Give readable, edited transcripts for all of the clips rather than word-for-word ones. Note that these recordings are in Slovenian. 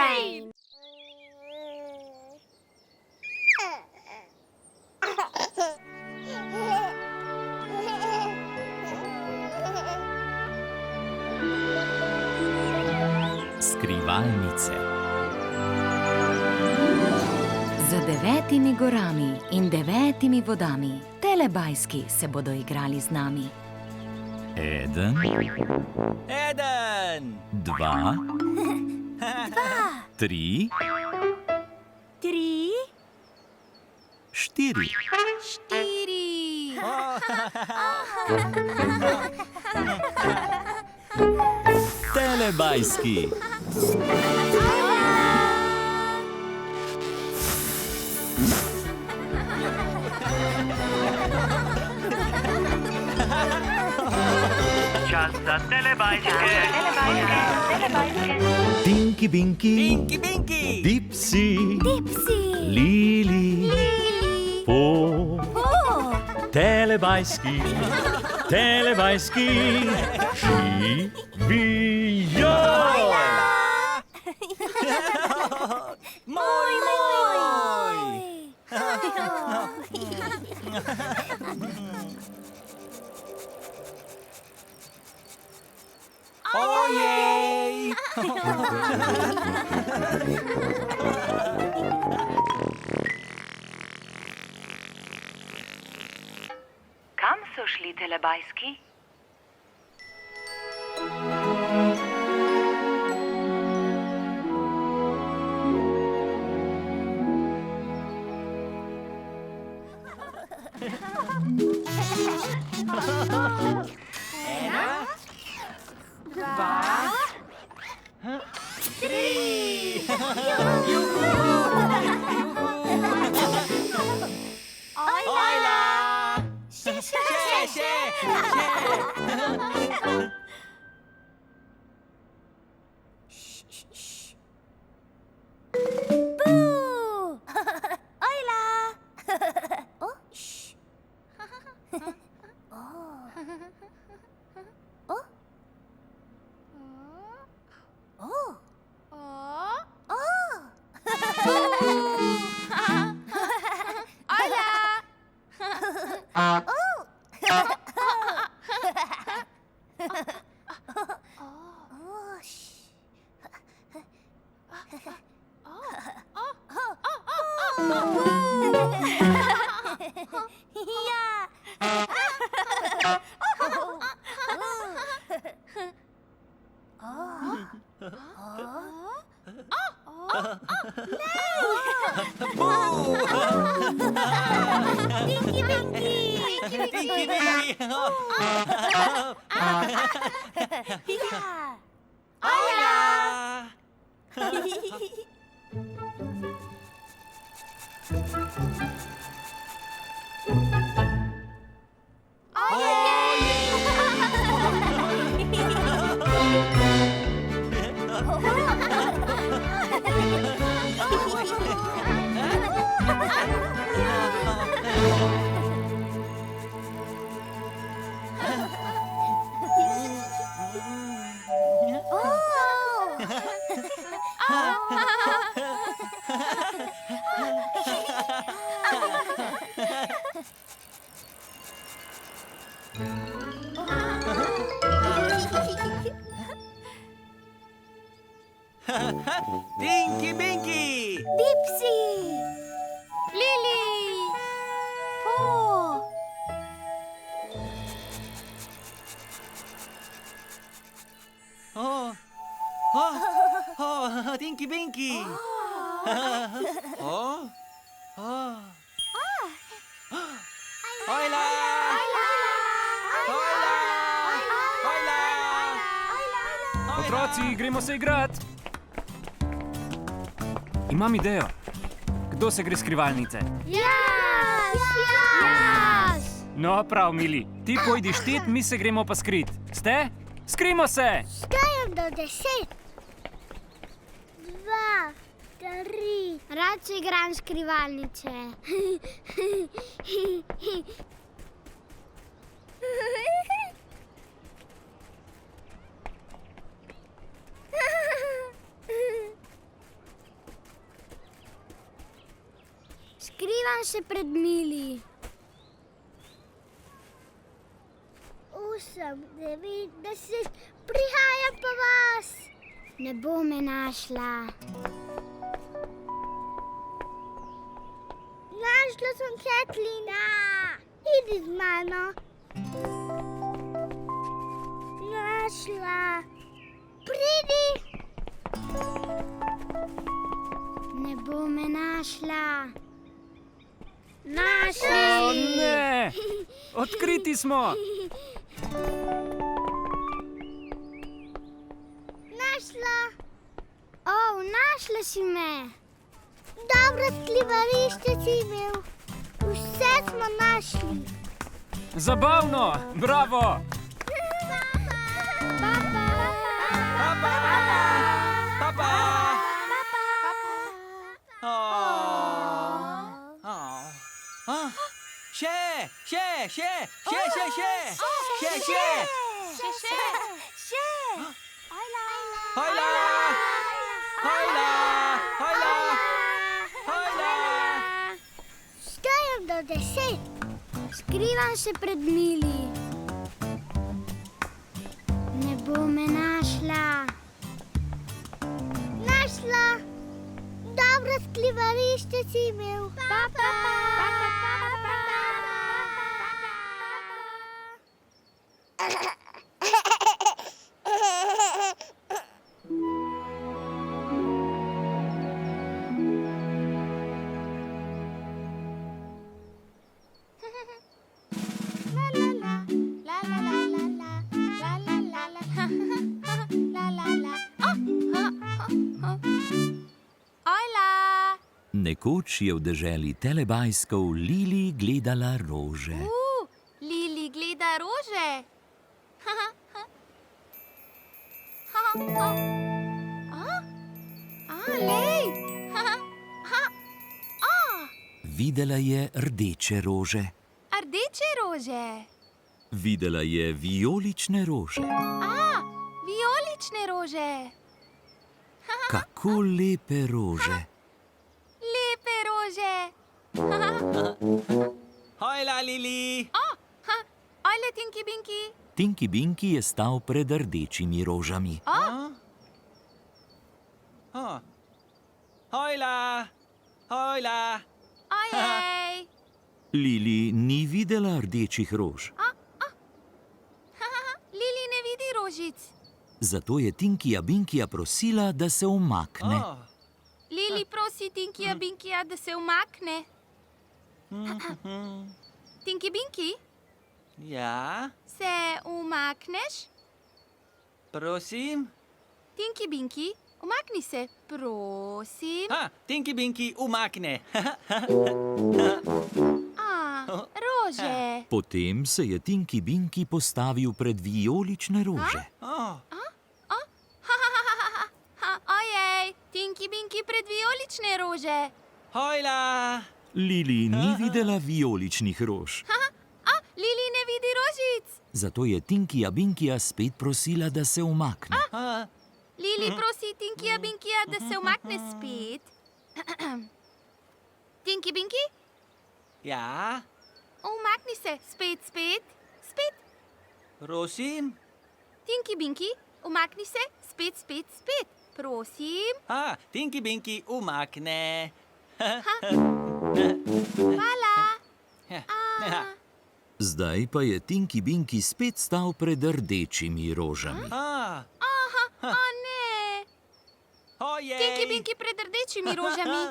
fajn! Skrivalnice. Za 9 gorami in 9 vodami Telebajski se bodo igrali z nami. 1, 2, 3, 4. Telebajski. Čas za telebajske. Tinky Binky, Dipsy, Lili, Po, Telebajski, živijo! Moj! Ojej! Kam so šli telebajski? Tinky Binky! Dipsy! Lili! Po! Tinky Binky! Hojla! Otroci, gremo se igrat! Imam idejo. Kdo se gre skrivalnice? Jaz! No, prav, mili. Ti pojdi štet, mi se gremo pa skrit. Ste? Skrimo se! Štejem do 10. 2, 3. Rad se igram skrivalnice. Skrivam se pred Mili. 8, 9, 10, prihajam po vas. Ne bo me našla. Našla sem Katlina. Idi z mano. Našla. Pridi. Ne bo me našla. Našli. O ne! Odkriti smo! Našla. Našla si me. Dobro skrivališče si imel. Vse smo našli. Zabavno! Bravo! Papa! Štejem do 10. Skrivam se pred Mili. Ne bo me našla. Našla. Dobro skrivališče si imel. Nekoč je v deželi Telebajskov Lili gledala rože. Lili gleda rože. Lej. Videla je rdeče rože. Rdeče rože. Videla je vijolične rože. Vijolične rože. Kako lepe rože. Lepe rože. Hojla, Lili! Ajle, Tinky Binky. Tinky Binky je stal pred rdečimi rožami. Hojla! Hojla! Ajej. Lili ni videla rdečih rož. Lili ne vidi rožic. Zato je Tinkyja Binkyja prosila, da se umakne. Lili prosi Tinkyja Binkyja, da se umakne. Tinky Binky, Ja, se umakneš? prosim? Tinky Binky, umakni se, prosim. Tinky Binky, umakne. Rože. Potem se je Tinky Binky postavil pred vijolične rože. Ojej, Tinky Binky pred vijolične rože. Hojla! Lili ni videla vijoličnih rož. Lili ne vidi rožic. Zato je Tinkyja Binkyja spet prosila, da se umakne. Lili prosi Tinkyja Binkyja, da se umakne spet. Tinky Binky, Ja, umakni se, spet, spet, spet. prosim? Tinky Binky, umakni se, spet, spet, spet. Prosim. Tinky Binky, umakne. Hvala. Zdaj pa je Tinky Binky spet stal pred rdečimi rožami. O ne. Ojej! Tinky Binky pred rdečimi rožami.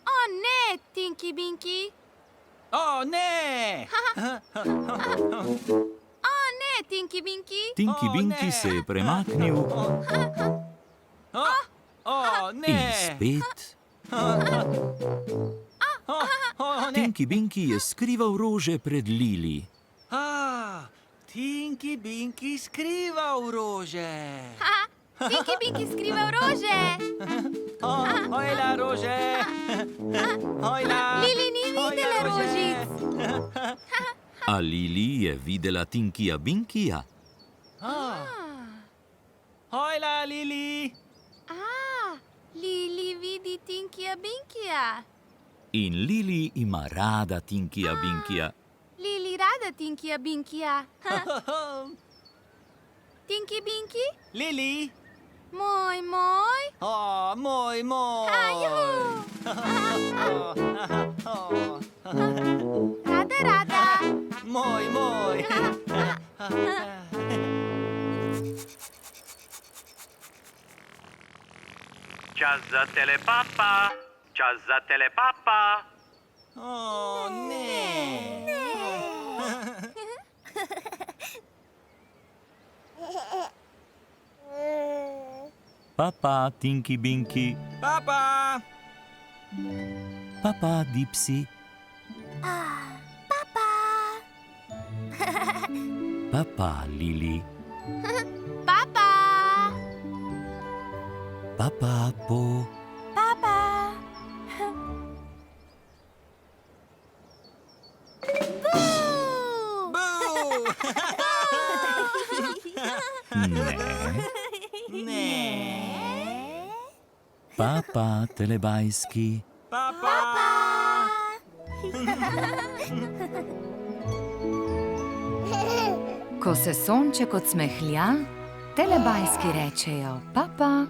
O ne, Tinky Binky. O ne! O ne, Tinky Binky. Tinky Binky se je premaknil O in ne! spet. O ne! Tinky Binky je skrival rože pred Lili. Tinky Binky skrival rože. Tinky Binky skrival rože. Hojla, rože! Hojla! Lili ni videla rožic. A Lili je videla Tinkyja Binkyja. Hojla, Lili! Lili vidi Tinkyja Binkyja. In Lili ima rada Tinkija Binkija. Lili rada Tinkija Binkija. Tinki Binki, Lili! moj, moj. O, moj, moj! Juhu. Rada, rada. Moj, moj! Čas za telepapa. Čas za telepapa. O, ne! Papa, Tinky Binky. Papa! Papa, Dipsy. Papa. Papa, Lili. Papa. Papa, Po. Papa. Boo! Ne. Ne! Papa, Telebajski. Papa! Ko se sonček odsmehlja, telebajski rečejo papa.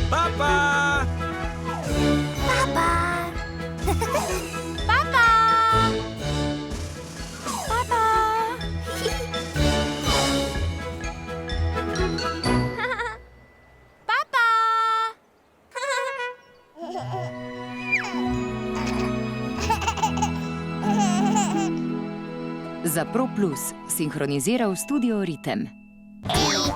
Papa! Papa. Papa. Papa. Papa. Za Pro Plus sinhroniziral studio Ritem. L,